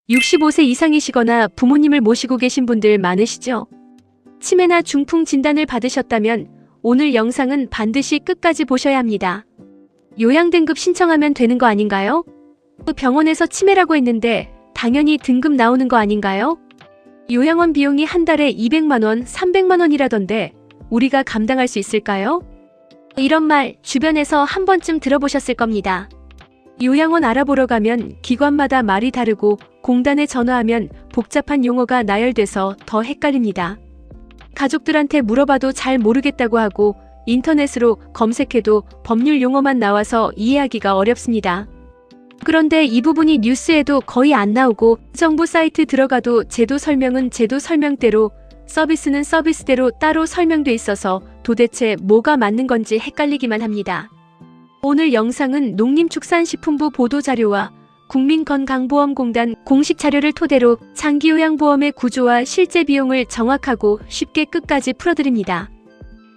65세 이상이시거나 부모님을 모시고 계신 분들 많으시죠? 치매나 중풍 진단을 받으셨다면 오늘 영상은 반드시 끝까지 보셔야 합니다. 요양 등급 신청하면 되는 거 아닌가요? 병원에서 치매라고 했는데 당연히 등급 나오는 거 아닌가요? 요양원 비용이 한 달에 200만 원, 300만 원이라던데 우리가 감당할 수 있을까요? 이런 말 주변에서 한 번쯤 들어보셨을 겁니다. 요양원 알아보러 가면 기관마다 말이 다르고 공단에 전화하면 복잡한 용어가 나열돼서 더 헷갈립니다. 가족들한테 물어봐도 잘 모르겠다고 하고 인터넷으로 검색해도 법률 용어만 나와서 이해하기가 어렵습니다. 그런데 이 부분이 뉴스에도 거의 안 나오고 정부 사이트 들어가도 제도 설명은 제도 설명대로 서비스는 서비스대로 따로 설명돼 있어서 도대체 뭐가 맞는 건지 헷갈리기만 합니다. 오늘 영상은 농림축산식품부 보도자료와 국민건강보험공단 공식 자료를 토대로 장기요양보험의 구조와 실제 비용을 정확하고 쉽게 끝까지 풀어드립니다.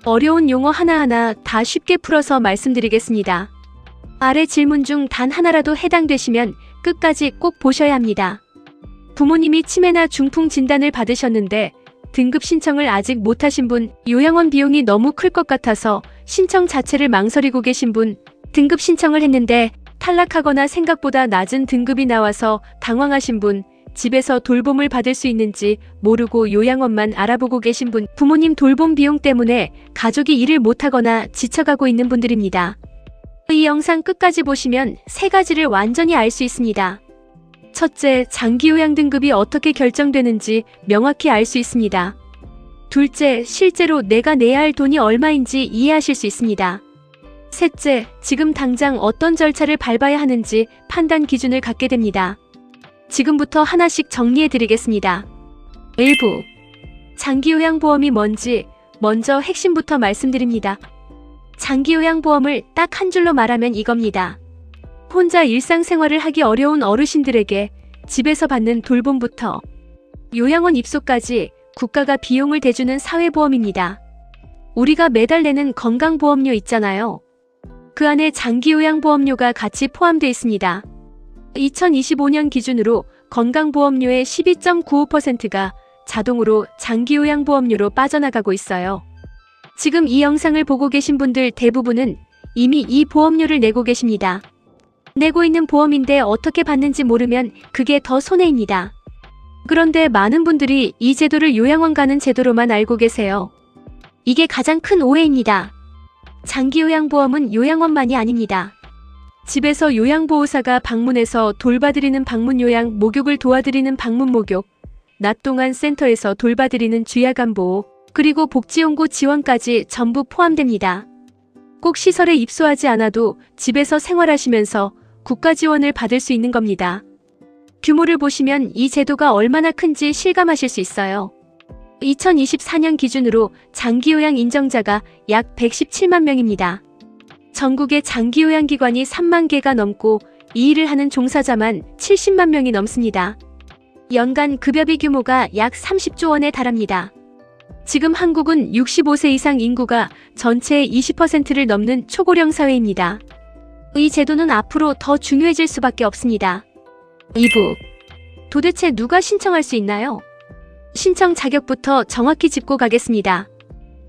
어려운 용어 하나하나 다 쉽게 풀어서 말씀드리겠습니다. 아래 질문 중 단 하나라도 해당되시면 끝까지 꼭 보셔야 합니다. 부모님이 치매나 중풍 진단을 받으셨는데 등급 신청을 아직 못하신 분, 요양원 비용이 너무 클 것 같아서 신청 자체를 망설이고 계신 분, 등급 신청을 했는데 탈락하거나 생각보다 낮은 등급이 나와서 당황하신 분, 집에서 돌봄을 받을 수 있는지 모르고 요양원만 알아보고 계신 분, 부모님 돌봄 비용 때문에 가족이 일을 못하거나 지쳐가고 있는 분들입니다. 이 영상 끝까지 보시면 세 가지를 완전히 알 수 있습니다. 첫째, 장기요양 등급이 어떻게 결정되는지 명확히 알 수 있습니다. 둘째, 실제로 내가 내야 할 돈이 얼마인지 이해하실 수 있습니다. 셋째, 지금 당장 어떤 절차를 밟아야 하는지 판단 기준을 갖게 됩니다. 지금부터 하나씩 정리해 드리겠습니다. 1부, 장기요양보험이 뭔지 먼저 핵심부터 말씀드립니다. 장기요양보험을 딱 한 줄로 말하면 이겁니다. 혼자 일상생활을 하기 어려운 어르신들에게 집에서 받는 돌봄부터 요양원 입소까지 국가가 비용을 대주는 사회보험입니다. 우리가 매달 내는 건강보험료 있잖아요. 그 안에 장기요양보험료가 같이 포함되어 있습니다. 2025년 기준으로 건강보험료의 12.95%가 자동으로 장기요양보험료로 빠져나가고 있어요. 지금 이 영상을 보고 계신 분들 대부분은 이미 이 보험료를 내고 계십니다. 내고 있는 보험인데 어떻게 받는지 모르면 그게 더 손해입니다. 그런데 많은 분들이 이 제도를 요양원 가는 제도로만 알고 계세요. 이게 가장 큰 오해입니다. 장기요양보험은 요양원만이 아닙니다. 집에서 요양보호사가 방문해서 돌봐드리는 방문요양, 목욕을 도와드리는 방문목욕, 낮 동안 센터에서 돌봐드리는 주야간보호, 그리고 복지용고 지원까지 전부 포함됩니다. 꼭 시설에 입소하지 않아도 집에서 생활하시면서 국가 지원을 받을 수 있는 겁니다. 규모를 보시면 이 제도가 얼마나 큰지 실감하실 수 있어요. 2024년 기준으로 장기요양 인정자가 약 117만 명입니다. 전국의 장기요양기관이 3만 개가 넘고 이 일을 하는 종사자만 70만 명이 넘습니다. 연간 급여비 규모가 약 30조 원에 달합니다. 지금 한국은 65세 이상 인구가 전체의 20%를 넘는 초고령 사회입니다. 이 제도는 앞으로 더 중요해질 수밖에 없습니다. 2부, 도대체 누가 신청할 수 있나요? 신청 자격부터 정확히 짚고 가겠습니다.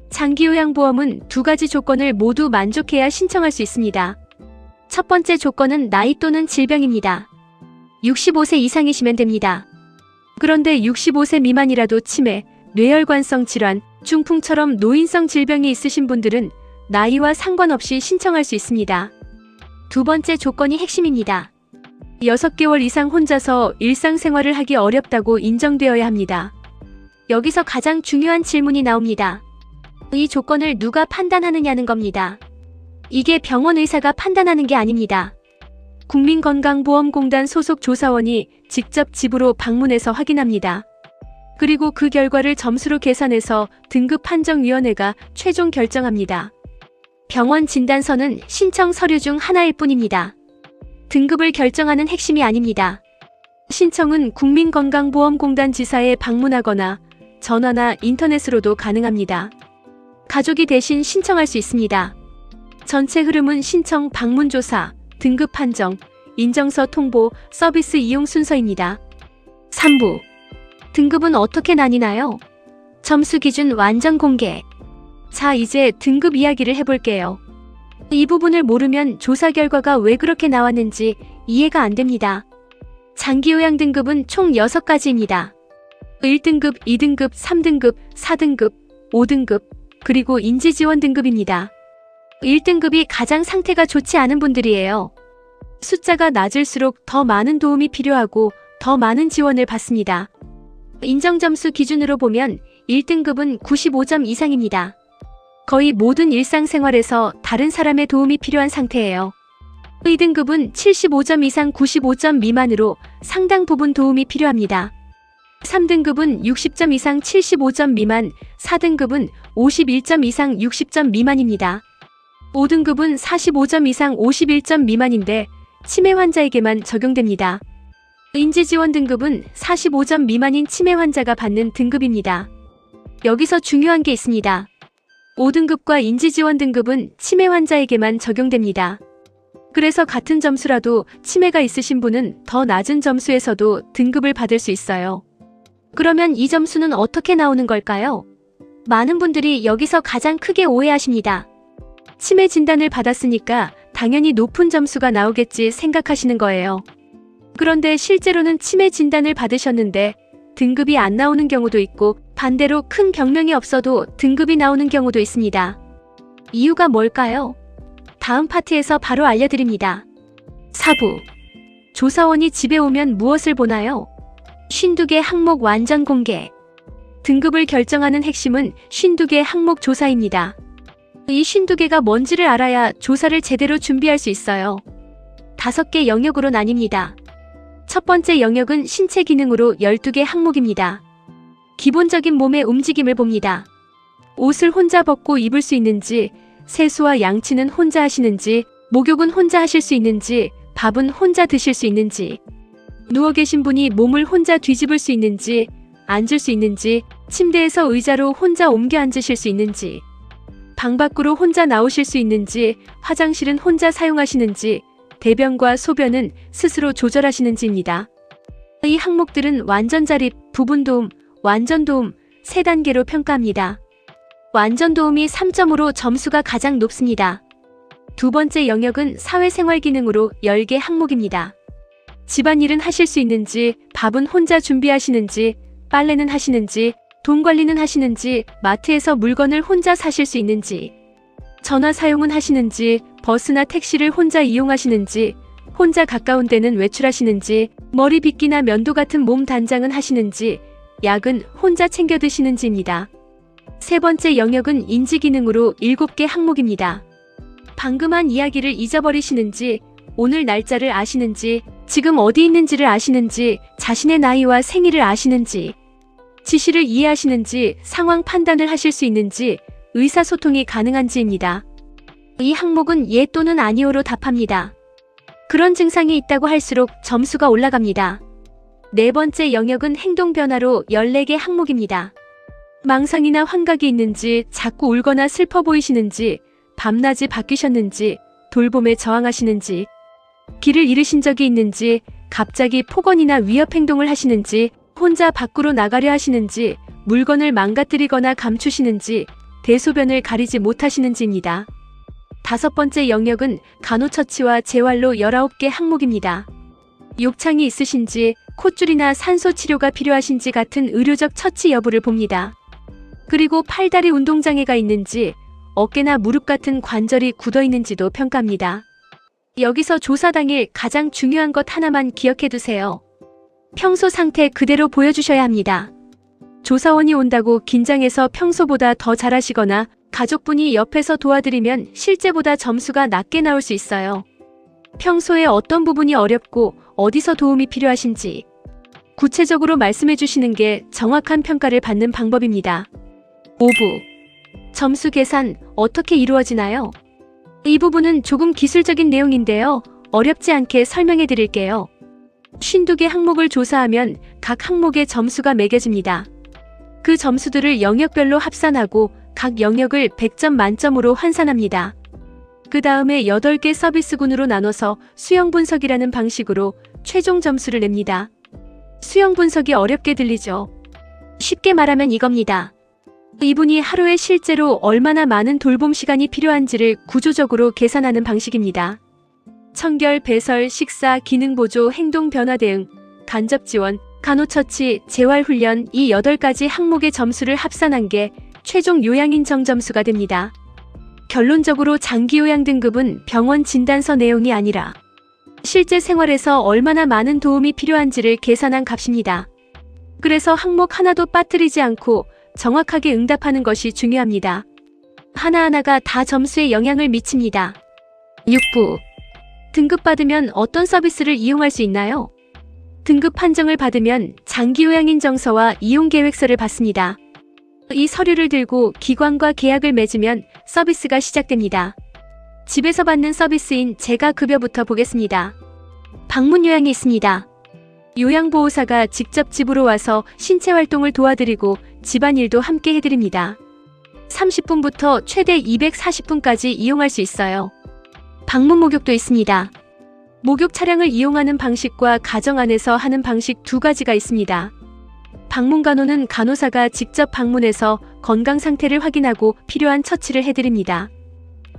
장기요양보험은 두 가지 조건을 모두 만족해야 신청할 수 있습니다. 첫 번째 조건은 나이 또는 질병입니다. 65세 이상이시면 됩니다. 그런데 65세 미만이라도 치매, 뇌혈관성 질환, 중풍처럼 노인성 질병이 있으신 분들은 나이와 상관없이 신청할 수 있습니다. 두 번째 조건이 핵심입니다. 6개월 이상 혼자서 일상생활을 하기 어렵다고 인정되어야 합니다. 여기서 가장 중요한 질문이 나옵니다. 이 조건을 누가 판단하느냐는 겁니다. 이게 병원 의사가 판단하는 게 아닙니다. 국민건강보험공단 소속 조사원이 직접 집으로 방문해서 확인합니다. 그리고 그 결과를 점수로 계산해서 등급판정위원회가 최종 결정합니다. 병원 진단서는 신청 서류 중 하나일 뿐입니다. 등급을 결정하는 핵심이 아닙니다. 신청은 국민건강보험공단 지사에 방문하거나 전화나 인터넷으로도 가능합니다. 가족이 대신 신청할 수 있습니다. 전체 흐름은 신청, 방문조사, 등급 판정, 인정서 통보, 서비스 이용 순서입니다. 3부. 등급은 어떻게 나뉘나요? 점수 기준 완전 공개. 자, 이제 등급 이야기를 해볼게요. 이 부분을 모르면 조사 결과가 왜 그렇게 나왔는지 이해가 안 됩니다. 장기요양 등급은 총 6가지입니다. 1등급, 2등급, 3등급, 4등급, 5등급, 그리고 인지지원 등급입니다. 1등급이 가장 상태가 좋지 않은 분들이에요. 숫자가 낮을수록 더 많은 도움이 필요하고 더 많은 지원을 받습니다. 인정점수 기준으로 보면 1등급은 95점 이상입니다. 거의 모든 일상생활에서 다른 사람의 도움이 필요한 상태예요. 2등급은 75점 이상 95점 미만으로 상당 부분 도움이 필요합니다. 3등급은 60점 이상 75점 미만, 4등급은 51점 이상 60점 미만입니다. 5등급은 45점 이상 51점 미만인데 치매 환자에게만 적용됩니다. 인지지원 등급은 45점 미만인 치매 환자가 받는 등급입니다. 여기서 중요한 게 있습니다. 5등급과 인지지원 등급은 치매 환자에게만 적용됩니다. 그래서 같은 점수라도 치매가 있으신 분은 더 낮은 점수에서도 등급을 받을 수 있어요. 그러면 이 점수는 어떻게 나오는 걸까요? 많은 분들이 여기서 가장 크게 오해하십니다. 치매 진단을 받았으니까 당연히 높은 점수가 나오겠지 생각하시는 거예요. 그런데 실제로는 치매 진단을 받으셨는데 등급이 안 나오는 경우도 있고 반대로 큰 병명이 없어도 등급이 나오는 경우도 있습니다. 이유가 뭘까요? 다음 파트에서 바로 알려드립니다. 4부. 조사원이 집에 오면 무엇을 보나요? 52개 항목 완전 공개. 등급을 결정하는 핵심은 52개 항목 조사입니다. 이 52개가 뭔지를 알아야 조사를 제대로 준비할 수 있어요. 5개 영역으로 나뉩니다. 첫 번째 영역은 신체 기능으로 12개 항목입니다. 기본적인 몸의 움직임을 봅니다. 옷을 혼자 벗고 입을 수 있는지, 세수와 양치는 혼자 하시는지, 목욕은 혼자 하실 수 있는지, 밥은 혼자 드실 수 있는지, 누워 계신 분이 몸을 혼자 뒤집을 수 있는지, 앉을 수 있는지, 침대에서 의자로 혼자 옮겨 앉으실 수 있는지, 방 밖으로 혼자 나오실 수 있는지, 화장실은 혼자 사용하시는지, 대변과 소변은 스스로 조절하시는지입니다. 이 항목들은 완전 자립, 부분 도움, 완전 도움 3단계로 평가합니다. 완전 도움이 3점으로 점수가 가장 높습니다. 두 번째 영역은 사회생활 기능으로 10개 항목입니다. 집안일은 하실 수 있는지, 밥은 혼자 준비하시는지, 빨래는 하시는지, 돈 관리는 하시는지, 마트에서 물건을 혼자 사실 수 있는지, 전화 사용은 하시는지, 버스나 택시를 혼자 이용하시는지, 혼자 가까운 데는 외출하시는지, 머리 빗기나 면도 같은 몸 단장은 하시는지, 약은 혼자 챙겨 드시는지입니다. 세 번째 영역은 인지 기능으로 7개 항목입니다. 방금 한 이야기를 잊어버리시는지, 오늘 날짜를 아시는지, 지금 어디 있는지를 아시는지, 자신의 나이와 생일을 아시는지, 지시를 이해하시는지, 상황 판단을 하실 수 있는지, 의사소통이 가능한지입니다. 이 항목은 예 또는 아니오로 답합니다. 그런 증상이 있다고 할수록 점수가 올라갑니다. 네 번째 영역은 행동 변화로 14개 항목입니다. 망상이나 환각이 있는지, 자꾸 울거나 슬퍼 보이시는지, 밤낮이 바뀌셨는지, 돌봄에 저항하시는지, 길을 잃으신 적이 있는지, 갑자기 폭언이나 위협 행동을 하시는지, 혼자 밖으로 나가려 하시는지, 물건을 망가뜨리거나 감추시는지, 대소변을 가리지 못하시는지입니다. 다섯 번째 영역은 간호처치와 재활로 19개 항목입니다. 욕창이 있으신지, 콧줄이나 산소치료가 필요하신지 같은 의료적 처치 여부를 봅니다. 그리고 팔다리 운동장애가 있는지, 어깨나 무릎 같은 관절이 굳어있는지도 평가합니다. 여기서 조사 당일 가장 중요한 것 하나만 기억해 두세요. 평소 상태 그대로 보여주셔야 합니다. 조사원이 온다고 긴장해서 평소보다 더 잘하시거나 가족분이 옆에서 도와드리면 실제보다 점수가 낮게 나올 수 있어요. 평소에 어떤 부분이 어렵고 어디서 도움이 필요하신지 구체적으로 말씀해 주시는 게 정확한 평가를 받는 방법입니다. 5부. 점수 계산 어떻게 이루어지나요? 이 부분은 조금 기술적인 내용인데요. 어렵지 않게 설명해 드릴게요. 52개 항목을 조사하면 각 항목의 점수가 매겨집니다. 그 점수들을 영역별로 합산하고 각 영역을 100점 만점으로 환산합니다. 그 다음에 8개 서비스군으로 나눠서 수영 분석이라는 방식으로 최종 점수를 냅니다. 수영 분석이 어렵게 들리죠? 쉽게 말하면 이겁니다. 이분이 하루에 실제로 얼마나 많은 돌봄 시간이 필요한지를 구조적으로 계산하는 방식입니다. 청결, 배설, 식사, 기능 보조, 행동 변화 대응, 간접 지원, 간호처치, 재활훈련 이 8가지 항목의 점수를 합산한 게 최종 요양인정 점수가 됩니다. 결론적으로 장기요양 등급은 병원 진단서 내용이 아니라 실제 생활에서 얼마나 많은 도움이 필요한지를 계산한 값입니다. 그래서 항목 하나도 빠뜨리지 않고 정확하게 응답하는 것이 중요합니다. 하나하나가 다 점수에 영향을 미칩니다. 6부. 등급받으면 어떤 서비스를 이용할 수 있나요? 등급 판정을 받으면 장기요양인정서와 이용계획서를 받습니다. 이 서류를 들고 기관과 계약을 맺으면 서비스가 시작됩니다. 집에서 받는 서비스인 재가급여부터 보겠습니다. 방문요양이 있습니다. 요양보호사가 직접 집으로 와서 신체활동을 도와드리고 집안일도 함께 해드립니다. 30분부터 최대 240분까지 이용할 수 있어요. 방문 목욕도 있습니다. 목욕 차량을 이용하는 방식과 가정 안에서 하는 방식 2가지가 있습니다. 방문간호는 간호사가 직접 방문해서 건강 상태를 확인하고 필요한 처치를 해드립니다.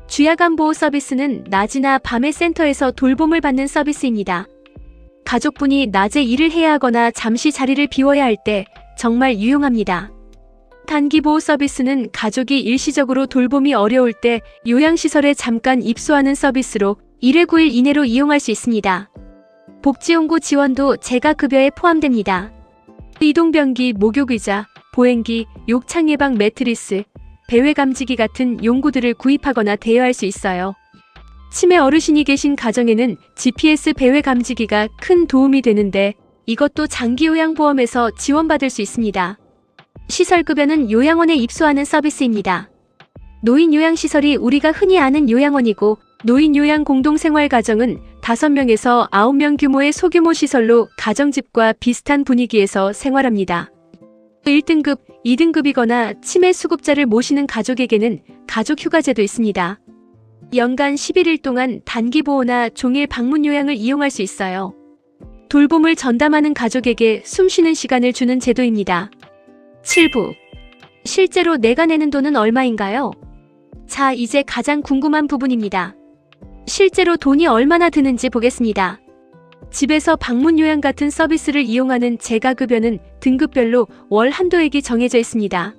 주야간 보호 서비스는 낮이나 밤에 센터에서 돌봄을 받는 서비스입니다. 가족분이 낮에 일을 해야 하거나 잠시 자리를 비워야 할 때 정말 유용합니다. 단기 보호 서비스는 가족이 일시적으로 돌봄이 어려울 때 요양시설에 잠깐 입소하는 서비스로 1회 9일 이내로 이용할 수 있습니다. 복지용구 지원도 재가급여에 포함됩니다. 이동변기, 목욕의자, 보행기, 욕창 예방 매트리스, 배회 감지기 같은 용구들을 구입하거나 대여할 수 있어요. 치매 어르신이 계신 가정에는 GPS 배회 감지기가 큰 도움이 되는데 이것도 장기요양보험에서 지원받을 수 있습니다. 시설급여는 요양원에 입소하는 서비스입니다. 노인요양시설이 우리가 흔히 아는 요양원이고 노인요양 공동생활가정은 5명에서 9명 규모의 소규모 시설로 가정집과 비슷한 분위기에서 생활합니다. 1등급, 2등급이거나 치매 수급자를 모시는 가족에게는 가족휴가제도 있습니다. 연간 11일 동안 단기보호나 종일 방문요양을 이용할 수 있어요. 돌봄을 전담하는 가족에게 숨쉬는 시간을 주는 제도입니다. 7부. 실제로 내가 내는 돈은 얼마인가요? 자, 이제 가장 궁금한 부분입니다. 실제로 돈이 얼마나 드는지 보겠습니다. 집에서 방문요양 같은 서비스를 이용하는 재가급여는 등급별로 월 한도액이 정해져 있습니다.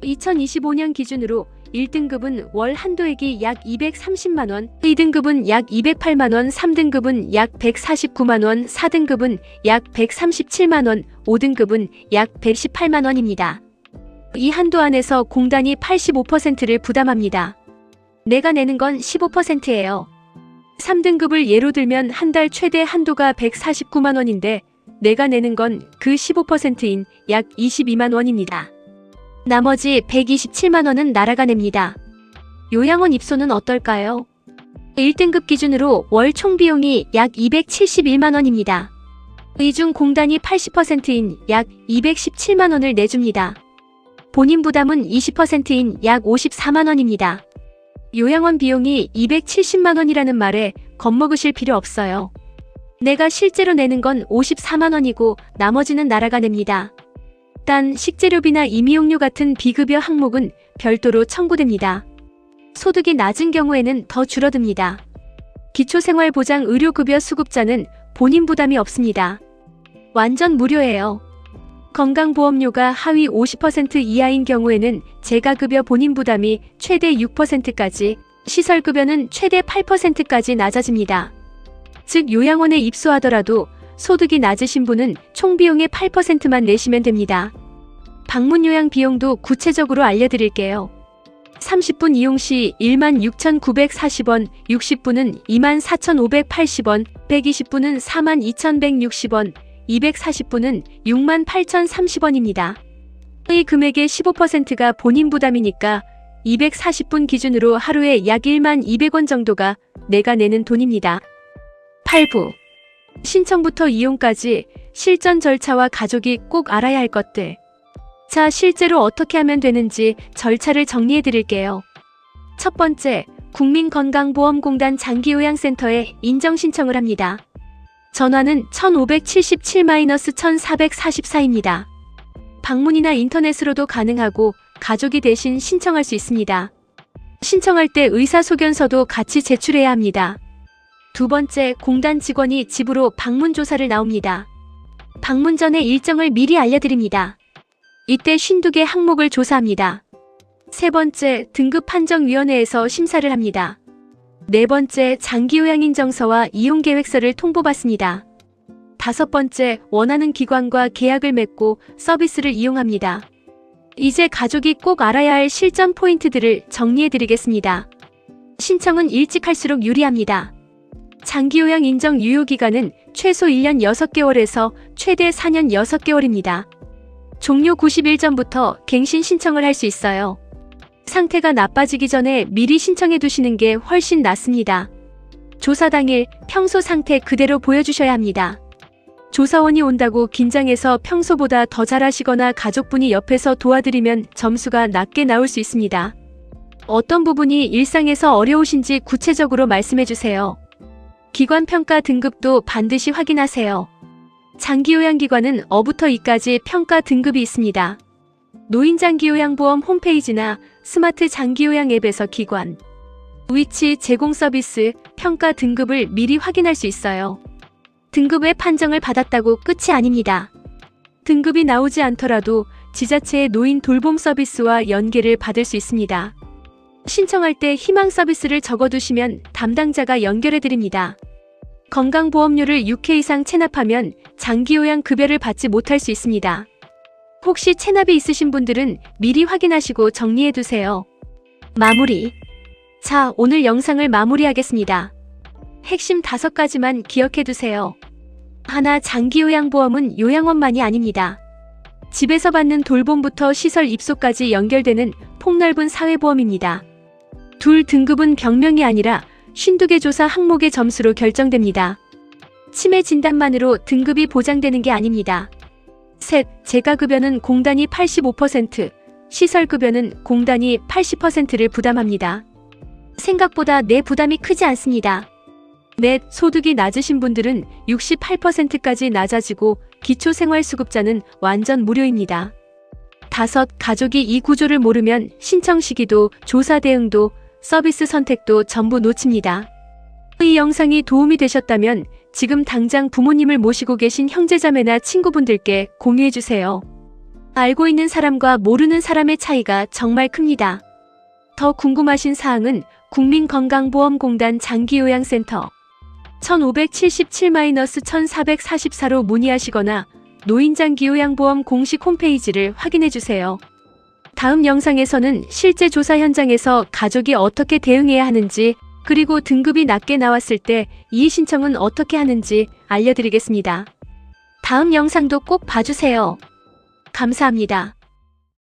2025년 기준으로 1등급은 월 한도액이 약 230만원, 2등급은 약 208만원, 3등급은 약 149만원, 4등급은 약 137만원, 5등급은 약 118만원입니다. 이 한도 안에서 공단이 85%를 부담합니다. 내가 내는 건 15%예요. 3등급을 예로 들면 한 달 최대 한도가 149만원인데 내가 내는 건 그 15%인 약 22만원입니다. 나머지 127만원은 나라가 냅니다. 요양원 입소는 어떨까요? 1등급 기준으로 월 총비용이 약 271만원입니다. 이 중 공단이 80%인 약 217만원을 내줍니다. 본인 부담은 20%인 약 54만원입니다. 요양원 비용이 270만원이라는 말에 겁먹으실 필요 없어요. 내가 실제로 내는 건 54만원이고 나머지는 나라가 냅니다. 단 식재료비나 임의용료 같은 비급여 항목은 별도로 청구됩니다. 소득이 낮은 경우에는 더 줄어듭니다. 기초생활보장 의료급여 수급자는 본인 부담이 없습니다. 완전 무료예요. 건강보험료가 하위 50% 이하인 경우에는 재가급여 본인 부담이 최대 6%까지, 시설급여는 최대 8%까지 낮아집니다. 즉 요양원에 입소하더라도 소득이 낮으신 분은 총 비용의 8%만 내시면 됩니다. 방문요양 비용도 구체적으로 알려드릴게요. 30분 이용 시 16,940원, 60분은 24,580원, 120분은 42,160원, 240분은 68,030원입니다. 이 금액의 15%가 본인 부담이니까 240분 기준으로 하루에 약 12,200원 정도가 내가 내는 돈입니다. 8부. 신청부터 이용까지 실전 절차와 가족이 꼭 알아야 할 것들. 자, 실제로 어떻게 하면 되는지 절차를 정리해 드릴게요. 첫 번째, 국민건강보험공단 장기요양센터에 인정 신청을 합니다. 전화는 1577-1444입니다. 방문이나 인터넷으로도 가능하고 가족이 대신 신청할 수 있습니다. 신청할 때 의사소견서도 같이 제출해야 합니다. 두 번째, 공단 직원이 집으로 방문 조사를 나옵니다. 방문 전에 일정을 미리 알려드립니다. 이때 52개 항목을 조사합니다. 세 번째, 등급판정위원회에서 심사를 합니다. 네 번째, 장기요양인정서와 이용계획서를 통보받습니다. 다섯 번째, 원하는 기관과 계약을 맺고 서비스를 이용합니다. 이제 가족이 꼭 알아야 할 실전 포인트들을 정리해드리겠습니다. 신청은 일찍 할수록 유리합니다. 장기요양 인정 유효기간은 최소 1년 6개월에서 최대 4년 6개월입니다. 종료 90일 전부터 갱신 신청을 할 수 있어요. 상태가 나빠지기 전에 미리 신청해 두시는 게 훨씬 낫습니다. 조사 당일 평소 상태 그대로 보여주셔야 합니다. 조사원이 온다고 긴장해서 평소보다 더 잘하시거나 가족분이 옆에서 도와드리면 점수가 낮게 나올 수 있습니다. 어떤 부분이 일상에서 어려우신지 구체적으로 말씀해 주세요. 기관 평가 등급도 반드시 확인하세요. 장기요양기관은 어부터 이까지 평가 등급이 있습니다. 노인장기요양보험 홈페이지나 스마트 장기요양 앱에서 기관, 위치, 제공 서비스, 평가 등급을 미리 확인할 수 있어요. 등급의 판정을 받았다고 끝이 아닙니다. 등급이 나오지 않더라도 지자체의 노인 돌봄 서비스와 연계를 받을 수 있습니다. 신청할 때 희망 서비스를 적어두시면 담당자가 연결해드립니다. 건강보험료를 6회 이상 체납하면 장기요양 급여를 받지 못할 수 있습니다. 혹시 체납이 있으신 분들은 미리 확인하시고 정리해두세요. 마무리. 자, 오늘 영상을 마무리하겠습니다. 핵심 5가지만 기억해두세요. 하나, 장기요양보험은 요양원만이 아닙니다. 집에서 받는 돌봄부터 시설 입소까지 연결되는 폭넓은 사회보험입니다. 둘, 등급은 병명이 아니라 52개 조사 항목의 점수로 결정됩니다. 치매 진단만으로 등급이 보장되는 게 아닙니다. 셋, 재가급여는 공단이 85%, 시설급여는 공단이 80%를 부담합니다. 생각보다 내 부담이 크지 않습니다. 넷, 소득이 낮으신 분들은 68%까지 낮아지고 기초생활수급자는 완전 무료입니다. 다섯, 가족이 이 구조를 모르면 신청 시기도, 조사 대응도, 서비스 선택도 전부 놓칩니다. 이 영상이 도움이 되셨다면 지금 당장 부모님을 모시고 계신 형제자매나 친구분들께 공유해주세요. 알고 있는 사람과 모르는 사람의 차이가 정말 큽니다. 더 궁금하신 사항은 국민건강보험공단 장기요양센터 1577-1444로 문의하시거나 노인장기요양보험 공식 홈페이지를 확인해주세요. 다음 영상에서는 실제 조사 현장에서 가족이 어떻게 대응해야 하는지, 그리고 등급이 낮게 나왔을 때 이의 신청은 어떻게 하는지 알려드리겠습니다. 다음 영상도 꼭 봐주세요. 감사합니다.